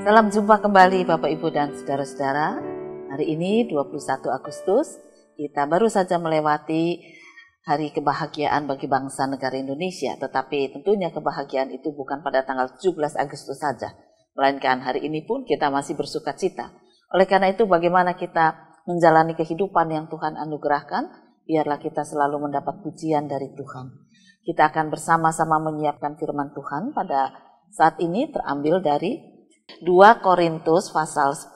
Salam jumpa kembali Bapak Ibu dan Saudara-saudara. Hari ini 21 Agustus, kita baru saja melewati hari kebahagiaan bagi bangsa negara Indonesia. Tetapi tentunya kebahagiaan itu bukan pada tanggal 17 Agustus saja, melainkan hari ini pun kita masih bersuka cita. Oleh karena itu bagaimana kita menjalani kehidupan yang Tuhan anugerahkan, biarlah kita selalu mendapat pujian dari Tuhan. Kita akan bersama-sama menyiapkan firman Tuhan pada saat ini terambil dari 2 Korintus pasal 10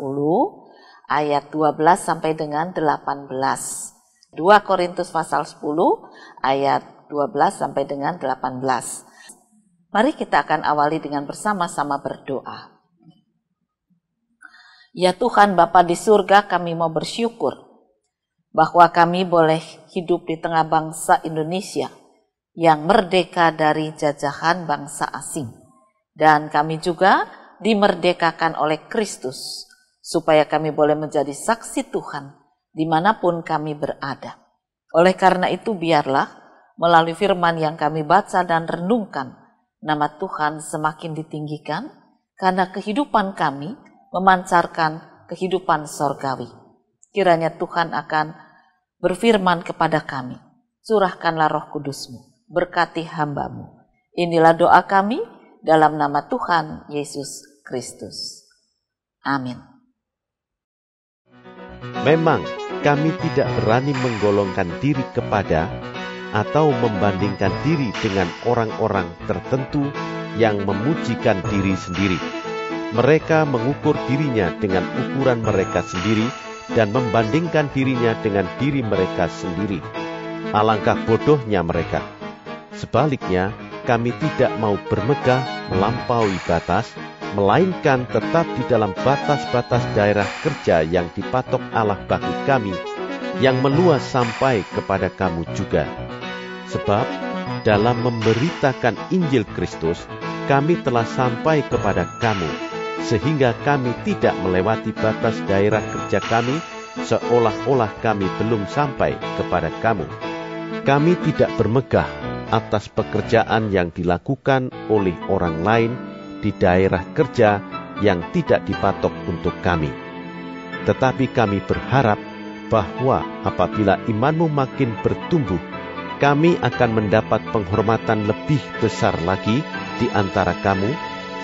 ayat 12 sampai dengan 18. 2 Korintus pasal 10 ayat 12 sampai dengan 18. Mari kita akan awali dengan bersama-sama berdoa. Ya Tuhan Bapa di surga, kami mau bersyukur bahwa kami boleh hidup di tengah bangsa Indonesia yang merdeka dari jajahan bangsa asing. Dan kami juga dimerdekakan oleh Kristus, supaya kami boleh menjadi saksi Tuhan dimanapun kami berada. Oleh karena itu biarlah melalui firman yang kami baca dan renungkan, nama Tuhan semakin ditinggikan, karena kehidupan kami memancarkan kehidupan sorgawi. Kiranya Tuhan akan berfirman kepada kami, curahkanlah Roh Kudus-Mu, berkati hamba-Mu. Inilah doa kami dalam nama Tuhan Yesus Kristus. Amin. Memang kami tidak berani menggolongkan diri kepada atau membandingkan diri dengan orang-orang tertentu yang memujikan diri sendiri. Mereka mengukur dirinya dengan ukuran mereka sendiri dan membandingkan dirinya dengan diri mereka sendiri. Alangkah bodohnya mereka. Sebaliknya, kami tidak mau bermegah melampaui batas, melainkan tetap di dalam batas-batas daerah kerja yang dipatok Allah bagi kami, yang meluas sampai kepada kamu juga. Sebab dalam memberitakan Injil Kristus, kami telah sampai kepada kamu, sehingga kami tidak melewati batas daerah kerja kami, seolah-olah kami belum sampai kepada kamu. Kami tidak bermegah atas pekerjaan yang dilakukan oleh orang lain di daerah kerja yang tidak dipatok untuk kami. Tetapi kami berharap bahwa apabila imanmu makin bertumbuh, kami akan mendapat penghormatan lebih besar lagi di antara kamu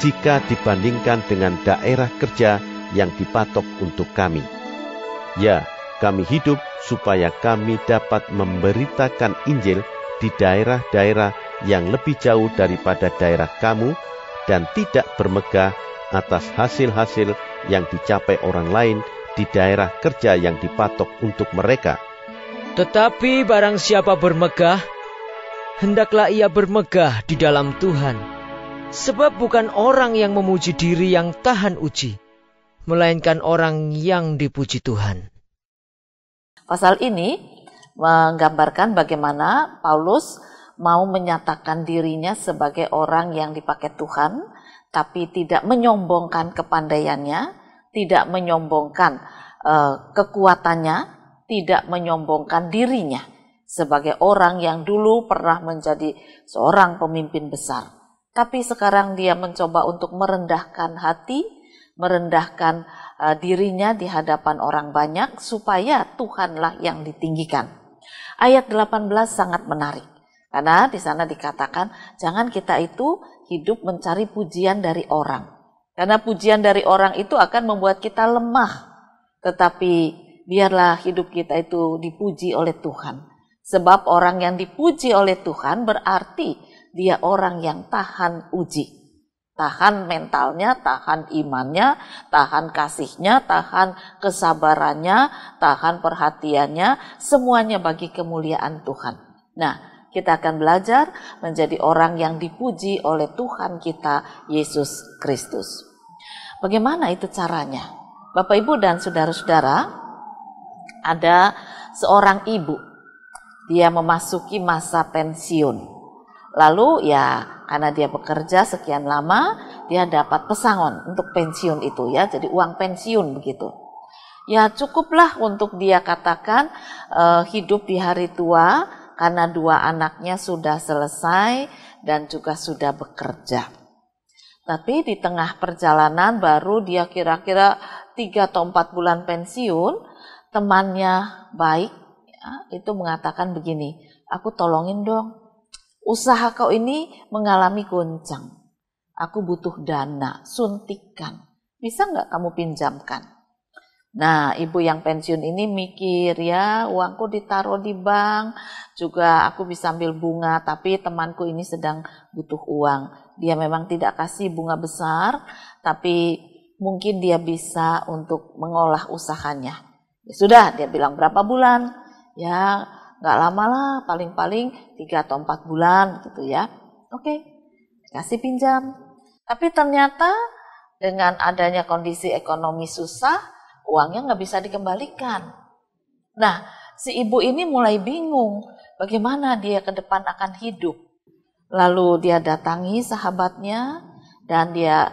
jika dibandingkan dengan daerah kerja yang dipatok untuk kami. Ya, kami hidup supaya kami dapat memberitakan Injil di daerah-daerah yang lebih jauh daripada daerah kamu, dan tidak bermegah atas hasil-hasil yang dicapai orang lain di daerah kerja yang dipatok untuk mereka. Tetapi barang siapa bermegah, hendaklah ia bermegah di dalam Tuhan. Sebab bukan orang yang memuji diri yang tahan uji, melainkan orang yang dipuji Tuhan. Pasal ini menggambarkan bagaimana Paulus mau menyatakan dirinya sebagai orang yang dipakai Tuhan, tapi tidak menyombongkan kepandaiannya, tidak menyombongkan kekuatannya, tidak menyombongkan dirinya sebagai orang yang dulu pernah menjadi seorang pemimpin besar. Tapi sekarang dia mencoba untuk merendahkan hati, merendahkan dirinya di hadapan orang banyak, supaya Tuhanlah yang ditinggikan. Ayat 18 sangat menarik. Karena di sana dikatakan, jangan kita itu hidup mencari pujian dari orang. Karena pujian dari orang itu akan membuat kita lemah. Tetapi biarlah hidup kita itu dipuji oleh Tuhan. Sebab orang yang dipuji oleh Tuhan berarti dia orang yang tahan uji. Tahan mentalnya, tahan imannya, tahan kasihnya, tahan kesabarannya, tahan perhatiannya, semuanya bagi kemuliaan Tuhan. Nah, kita akan belajar menjadi orang yang dipuji oleh Tuhan kita, Yesus Kristus. Bagaimana itu caranya? Bapak, Ibu, dan saudara-saudara, ada seorang ibu. Dia memasuki masa pensiun. Lalu ya, karena dia bekerja sekian lama, dia dapat pesangon untuk pensiun itu ya, jadi uang pensiun begitu. Ya cukuplah untuk dia katakan hidup di hari tua, karena 2 anaknya sudah selesai dan juga sudah bekerja. Tapi di tengah perjalanan baru dia kira-kira 3 atau 4 bulan pensiun, temannya baik ya, itu mengatakan begini, aku tolongin dong, usaha kau ini mengalami goncang, aku butuh dana, suntikan, bisa nggak kamu pinjamkan? Nah, ibu yang pensiun ini mikir ya, uangku ditaruh di bank, juga aku bisa ambil bunga, tapi temanku ini sedang butuh uang. Dia memang tidak kasih bunga besar, tapi mungkin dia bisa untuk mengolah usahanya. Ya sudah, dia bilang berapa bulan? Ya, nggak lama lah, paling-paling 3 atau 4 bulan gitu ya. Oke, kasih pinjam. Tapi ternyata dengan adanya kondisi ekonomi susah, uangnya nggak bisa dikembalikan. Nah, si ibu ini mulai bingung bagaimana dia ke depan akan hidup. Lalu dia datangi sahabatnya dan dia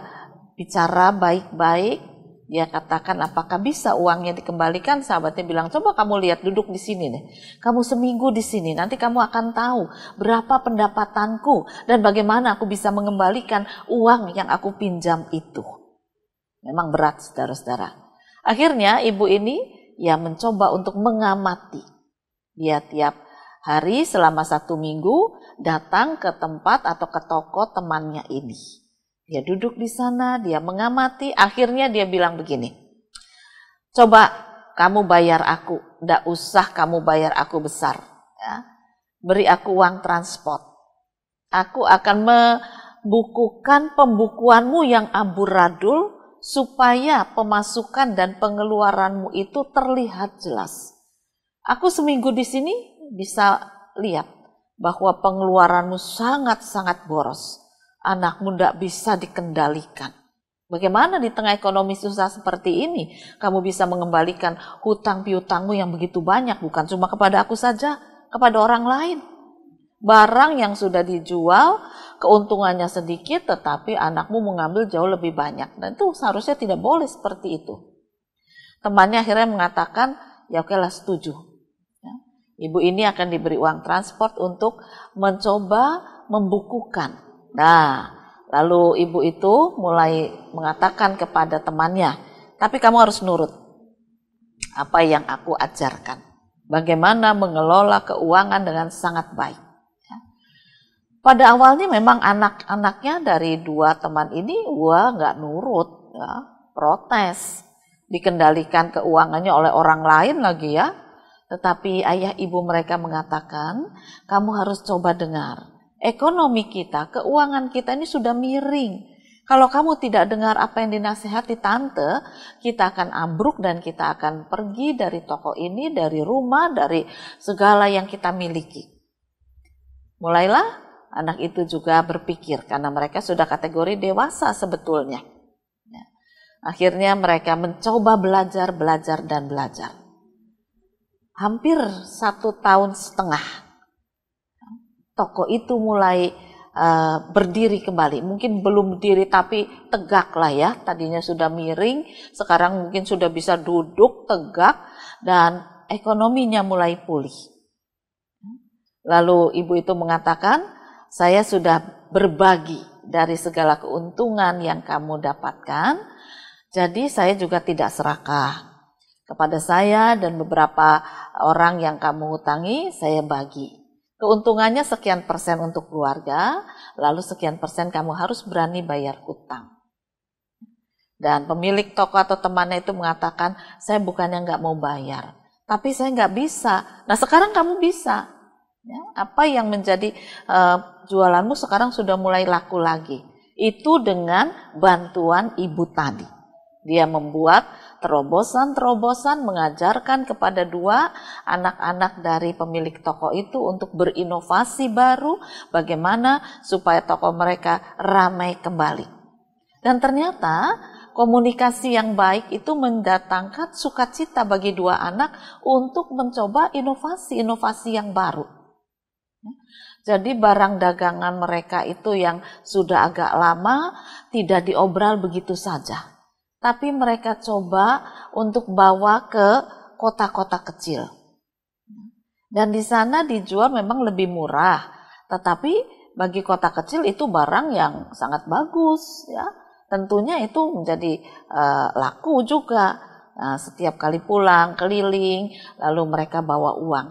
bicara baik-baik. Dia katakan apakah bisa uangnya dikembalikan? Sahabatnya bilang, coba kamu lihat, duduk di sini deh. Kamu seminggu di sini, nanti kamu akan tahu berapa pendapatanku dan bagaimana aku bisa mengembalikan uang yang aku pinjam itu. Memang berat, saudara-saudara. Akhirnya ibu ini ya mencoba untuk mengamati. Dia tiap hari selama 1 minggu datang ke tempat atau ke toko temannya ini. Dia duduk di sana, dia mengamati, akhirnya dia bilang begini, coba kamu bayar aku, tidak usah kamu bayar aku besar, ya. Beri aku uang transport. Aku akan membukukan pembukuanmu yang amburadul supaya pemasukan dan pengeluaranmu itu terlihat jelas. Aku seminggu di sini bisa lihat bahwa pengeluaranmu sangat-sangat boros. Anakmu tidak bisa dikendalikan. Bagaimana di tengah ekonomi susah seperti ini, kamu bisa mengembalikan hutang piutangmu yang begitu banyak, bukan cuma kepada aku saja, kepada orang lain. Barang yang sudah dijual, keuntungannya sedikit, tetapi anakmu mengambil jauh lebih banyak. Dan itu seharusnya tidak boleh seperti itu. Temannya akhirnya mengatakan, ya oke lah, setuju. Ibu ini akan diberi uang transport untuk mencoba membukukan. Nah, lalu ibu itu mulai mengatakan kepada temannya, tapi kamu harus nurut apa yang aku ajarkan. Bagaimana mengelola keuangan dengan sangat baik. Pada awalnya memang anak-anaknya dari 2 teman ini, nggak nurut, ya, protes. Dikendalikan keuangannya oleh orang lain lagi ya. Tetapi ayah ibu mereka mengatakan, kamu harus coba dengar. Ekonomi kita, keuangan kita ini sudah miring. Kalau kamu tidak dengar apa yang dinasihati tante, kita akan ambruk dan kita akan pergi dari toko ini, dari rumah, dari segala yang kita miliki. Mulailah anak itu juga berpikir, karena mereka sudah kategori dewasa sebetulnya. Akhirnya mereka mencoba belajar. Hampir 1,5 tahun, toko itu mulai berdiri kembali. Mungkin belum berdiri tapi tegak lah ya. Tadinya sudah miring, sekarang mungkin sudah bisa duduk tegak dan ekonominya mulai pulih. Lalu ibu itu mengatakan, saya sudah berbagi dari segala keuntungan yang kamu dapatkan, jadi saya juga tidak serakah. Kepada saya dan beberapa orang yang kamu hutangi, saya bagi. Keuntungannya sekian persen untuk keluarga, lalu sekian persen kamu harus berani bayar hutang. Dan pemilik toko atau temannya itu mengatakan, saya bukannya nggak mau bayar, tapi saya nggak bisa. Nah sekarang kamu bisa. Ya, apa yang menjadi jualanmu sekarang sudah mulai laku lagi. Itu dengan bantuan ibu tadi. Dia membuat terobosan-terobosan, mengajarkan kepada 2 anak-anak dari pemilik toko itu untuk berinovasi baru, bagaimana supaya toko mereka ramai kembali. Dan ternyata komunikasi yang baik itu mendatangkan sukacita bagi 2 anak untuk mencoba inovasi-inovasi yang baru. Jadi barang dagangan mereka itu yang sudah agak lama tidak diobral begitu saja. Tapi mereka coba untuk bawa ke kota-kota kecil. Dan di sana dijual memang lebih murah, tetapi bagi kota kecil itu barang yang sangat bagus, ya. Tentunya itu menjadi laku juga. Nah, setiap kali pulang, keliling, lalu mereka bawa uang.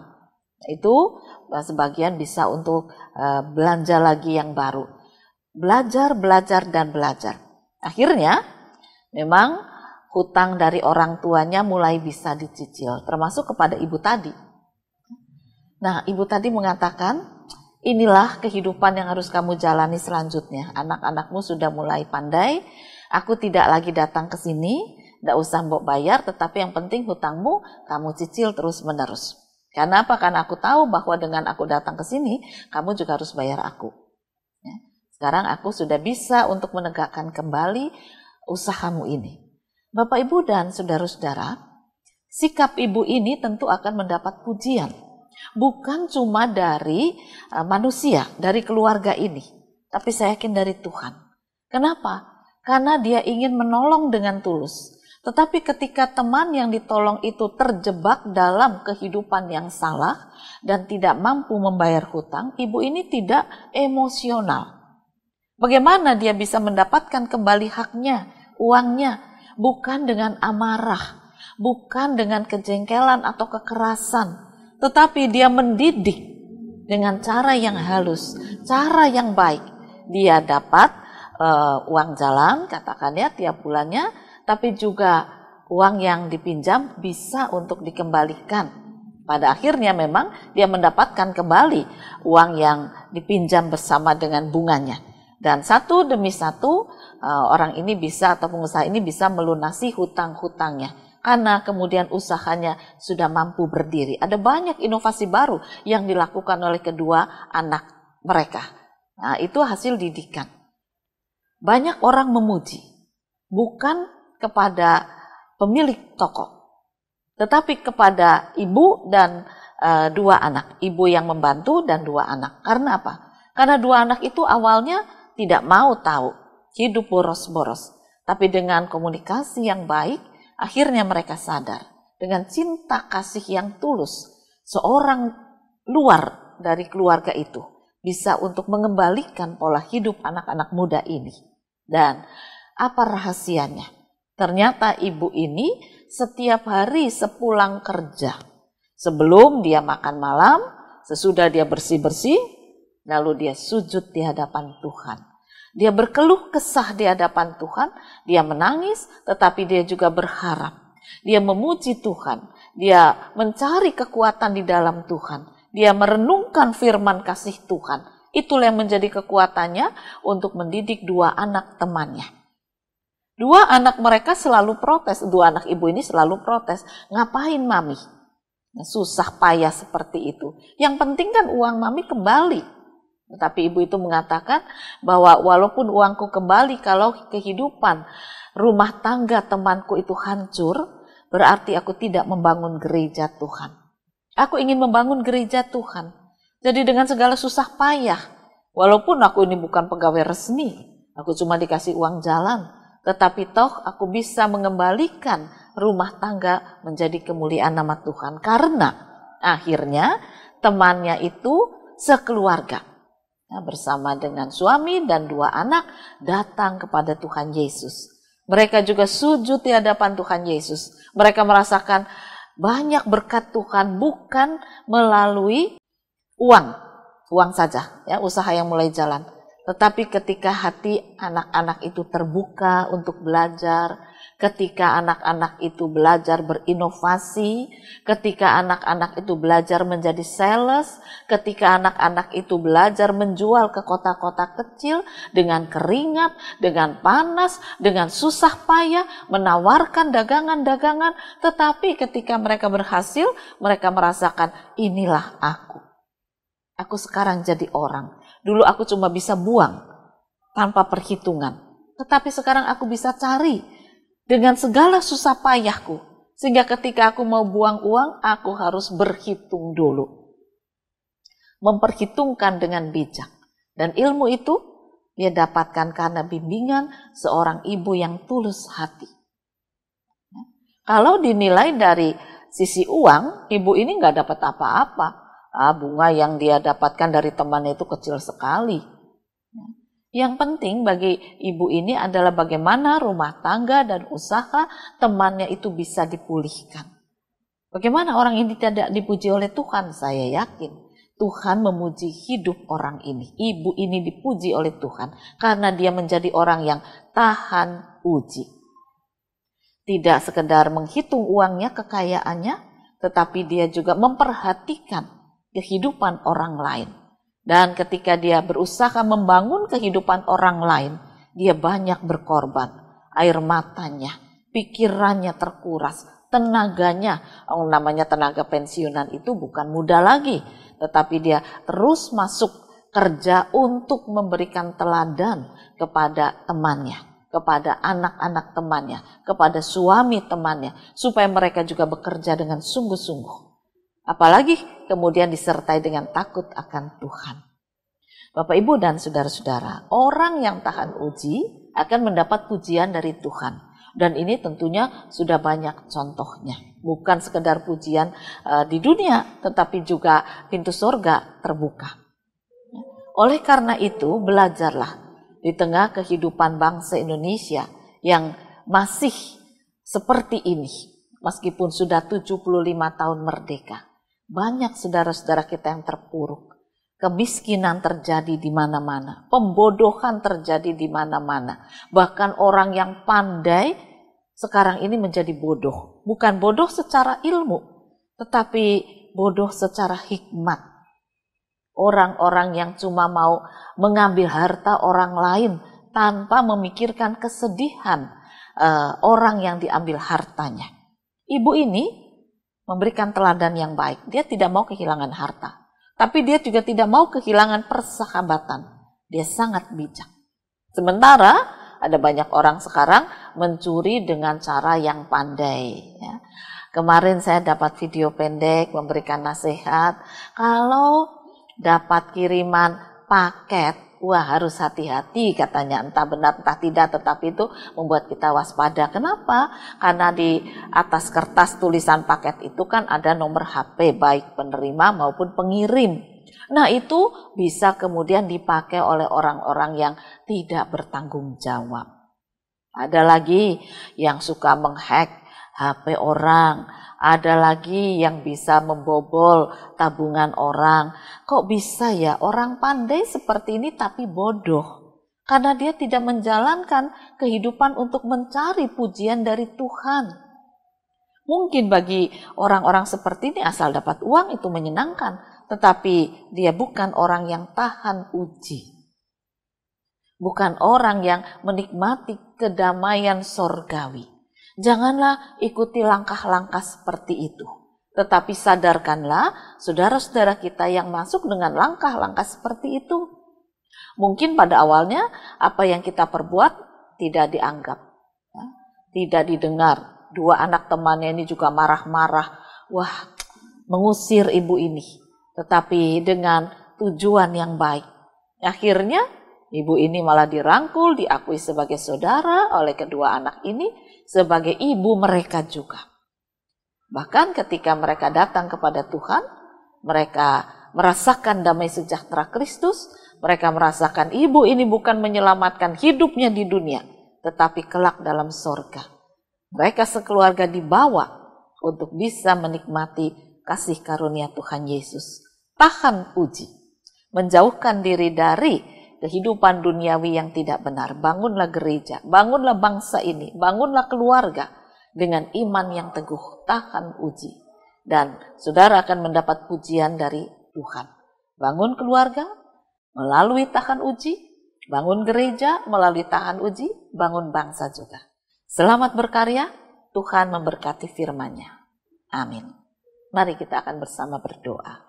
Itu sebagian bisa untuk belanja lagi yang baru. Belajar, dan belajar. Akhirnya memang hutang dari orang tuanya mulai bisa dicicil, termasuk kepada ibu tadi. Nah, ibu tadi mengatakan, inilah kehidupan yang harus kamu jalani selanjutnya. Anak-anakmu sudah mulai pandai, aku tidak lagi datang ke sini, tidak usah mbok bayar, tetapi yang penting hutangmu kamu cicil terus-menerus. Karena apa? Karena aku tahu bahwa dengan aku datang ke sini, kamu juga harus bayar aku. Ya. Sekarang aku sudah bisa untuk menegakkan kembali usahamu ini. Bapak, Ibu, dan saudara-saudara, sikap ibu ini tentu akan mendapat pujian. Bukan cuma dari manusia, dari keluarga ini, tapi saya yakin dari Tuhan. Kenapa? Karena dia ingin menolong dengan tulus. Tetapi ketika teman yang ditolong itu terjebak dalam kehidupan yang salah dan tidak mampu membayar hutang, ibu ini tidak emosional. Bagaimana dia bisa mendapatkan kembali haknya, uangnya? Bukan dengan amarah, bukan dengan kejengkelan atau kekerasan, tetapi dia mendidik dengan cara yang halus, cara yang baik. Dia dapat uang jalan, katakan ya, tiap bulannya, tapi juga uang yang dipinjam bisa untuk dikembalikan. Pada akhirnya memang dia mendapatkan kembali uang yang dipinjam bersama dengan bunganya. Dan satu demi satu orang ini bisa, atau pengusaha ini bisa melunasi hutang-hutangnya. Karena kemudian usahanya sudah mampu berdiri. Ada banyak inovasi baru yang dilakukan oleh kedua anak mereka. Nah, itu hasil didikan. Banyak orang memuji, bukan kepada pemilik toko, tetapi kepada ibu dan dua anak. Ibu yang membantu dan dua anak. Karena apa? Karena dua anak itu awalnya tidak mau tahu, hidup boros-boros. Tapi dengan komunikasi yang baik, akhirnya mereka sadar, dengan cinta kasih yang tulus, seorang luar dari keluarga itu bisa untuk mengembalikan pola hidup anak-anak muda ini. Dan apa rahasianya? Ternyata ibu ini setiap hari sepulang kerja, sebelum dia makan malam, sesudah dia bersih-bersih, lalu dia sujud di hadapan Tuhan. Dia berkeluh kesah di hadapan Tuhan, dia menangis, tetapi dia juga berharap. Dia memuji Tuhan, dia mencari kekuatan di dalam Tuhan. Dia merenungkan firman kasih Tuhan. Itulah yang menjadi kekuatannya untuk mendidik dua anak temannya. Dua anak mereka selalu protes, dua anak ibu ini selalu protes. Ngapain mami? Susah payah seperti itu. Yang penting kan uang mami kembali. Tetapi ibu itu mengatakan bahwa walaupun uangku kembali, kalau kehidupan rumah tangga temanku itu hancur, berarti aku tidak membangun gereja Tuhan. Aku ingin membangun gereja Tuhan. Jadi dengan segala susah payah, walaupun aku ini bukan pegawai resmi, aku cuma dikasih uang jalan, tetapi toh aku bisa mengembalikan rumah tangga menjadi kemuliaan nama Tuhan. Karena akhirnya temannya itu sekeluarga, bersama dengan suami dan dua anak datang kepada Tuhan Yesus. Mereka juga sujud di hadapan Tuhan Yesus. Mereka merasakan banyak berkat Tuhan bukan melalui uang saja, ya, usaha yang mulai jalan. Tetapi ketika hati anak-anak itu terbuka untuk belajar, ketika anak-anak itu belajar berinovasi, ketika anak-anak itu belajar menjadi sales, ketika anak-anak itu belajar menjual ke kota-kota kecil dengan keringat, dengan panas, dengan susah payah, menawarkan dagangan-dagangan, tetapi ketika mereka berhasil, mereka merasakan inilah aku. Aku sekarang jadi orang. Dulu aku cuma bisa buang tanpa perhitungan. Tetapi sekarang aku bisa cari dengan segala susah payahku. Sehingga ketika aku mau buang uang, aku harus berhitung dulu. Memperhitungkan dengan bijak. Dan ilmu itu dia dapatkan karena bimbingan seorang ibu yang tulus hati. Kalau dinilai dari sisi uang, ibu ini nggak dapat apa-apa. Bunga yang dia dapatkan dari temannya itu kecil sekali. Yang penting bagi ibu ini adalah bagaimana rumah tangga dan usaha temannya itu bisa dipulihkan. Bagaimana orang ini tidak dipuji oleh Tuhan? Saya yakin Tuhan memuji hidup orang ini. Ibu ini dipuji oleh Tuhan karena dia menjadi orang yang tahan uji. Tidak sekedar menghitung uangnya, kekayaannya, tetapi dia juga memperhatikan kehidupan orang lain. Dan ketika dia berusaha membangun kehidupan orang lain, dia banyak berkorban. Air matanya, pikirannya terkuras, tenaganya, namanya tenaga pensiunan itu bukan mudah lagi. Tetapi dia terus masuk kerja untuk memberikan teladan kepada temannya, kepada anak-anak temannya, kepada suami temannya, supaya mereka juga bekerja dengan sungguh-sungguh. Apalagi kemudian disertai dengan takut akan Tuhan. Bapak, Ibu, dan saudara-saudara, orang yang tahan uji akan mendapat pujian dari Tuhan. Dan ini tentunya sudah banyak contohnya. Bukan sekedar pujian di dunia, tetapi juga pintu surga terbuka. Oleh karena itu, belajarlah di tengah kehidupan bangsa Indonesia yang masih seperti ini. Meskipun sudah 75 tahun merdeka. Banyak saudara-saudara kita yang terpuruk. Kemiskinan terjadi di mana-mana. Pembodohan terjadi di mana-mana. Bahkan orang yang pandai sekarang ini menjadi bodoh. Bukan bodoh secara ilmu, tetapi bodoh secara hikmat. Orang-orang yang cuma mau mengambil harta orang lain tanpa memikirkan kesedihan orang yang diambil hartanya. Ibu ini memberikan teladan yang baik. Dia tidak mau kehilangan harta. Tapi dia juga tidak mau kehilangan persahabatan. Dia sangat bijak. Sementara ada banyak orang sekarang mencuri dengan cara yang pandai. Ya. Kemarin saya dapat video pendek memberikan nasihat. Kalau dapat kiriman paket, wah harus hati-hati katanya, entah benar entah tidak, tetapi itu membuat kita waspada. Kenapa? Karena di atas kertas tulisan paket itu kan ada nomor HP baik penerima maupun pengirim. Nah itu bisa kemudian dipakai oleh orang-orang yang tidak bertanggung jawab. Ada lagi yang suka menghack HP orang, ada lagi yang bisa membobol tabungan orang. Kok bisa ya orang pandai seperti ini tapi bodoh? Karena dia tidak menjalankan kehidupan untuk mencari pujian dari Tuhan. Mungkin bagi orang-orang seperti ini asal dapat uang itu menyenangkan, tetapi dia bukan orang yang tahan uji. Bukan orang yang menikmati kedamaian sorgawi. Janganlah ikuti langkah-langkah seperti itu. Tetapi sadarkanlah saudara-saudara kita yang masuk dengan langkah-langkah seperti itu. Mungkin pada awalnya apa yang kita perbuat tidak dianggap. Ya, tidak didengar. Dua anak temannya ini juga marah-marah. Wah, mengusir ibu ini. Tetapi dengan tujuan yang baik. Akhirnya ibu ini malah dirangkul, diakui sebagai saudara oleh kedua anak ini. Sebagai ibu mereka juga. Bahkan ketika mereka datang kepada Tuhan, mereka merasakan damai sejahtera Kristus, mereka merasakan ibu ini bukan menyelamatkan hidupnya di dunia, tetapi kelak dalam sorga. Mereka sekeluarga dibawa untuk bisa menikmati kasih karunia Tuhan Yesus. Tahan uji, menjauhkan diri dari kehidupan duniawi yang tidak benar. Bangunlah gereja, bangunlah bangsa ini, bangunlah keluarga dengan iman yang teguh, tahan uji. Dan saudara akan mendapat pujian dari Tuhan. Bangun keluarga melalui tahan uji, bangun gereja melalui tahan uji, bangun bangsa juga. Selamat berkarya, Tuhan memberkati firman-Nya. Amin. Mari kita akan bersama berdoa.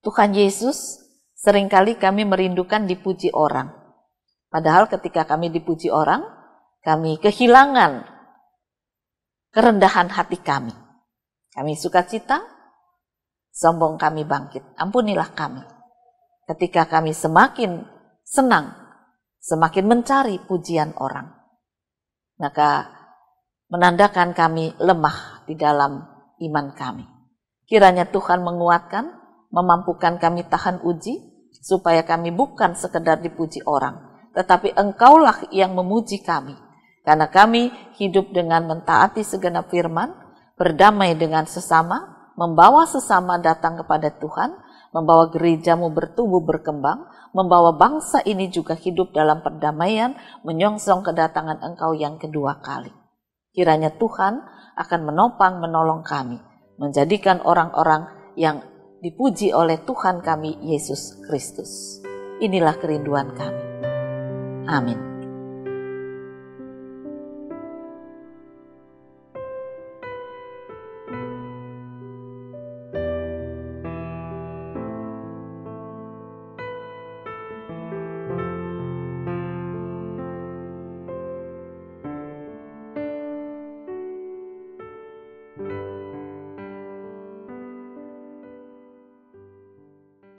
Tuhan Yesus, seringkali kami merindukan dipuji orang. Padahal ketika kami dipuji orang, kami kehilangan kerendahan hati kami. Kami sukacita, sombong kami bangkit. Ampunilah kami. Ketika kami semakin senang, semakin mencari pujian orang, maka menandakan kami lemah di dalam iman kami. Kiranya Tuhan menguatkan, memampukan kami tahan uji, supaya kami bukan sekedar dipuji orang, tetapi Engkaulah yang memuji kami, karena kami hidup dengan mentaati segenap firman, berdamai dengan sesama, membawa sesama datang kepada Tuhan, membawa gerejamu bertumbuh berkembang, membawa bangsa ini juga hidup dalam perdamaian, menyongsong kedatangan Engkau yang kedua kali. Kiranya Tuhan akan menopang menolong kami, menjadikan orang-orang yang dipuji oleh Tuhan kami Yesus Kristus. Inilah kerinduan kami. Amin.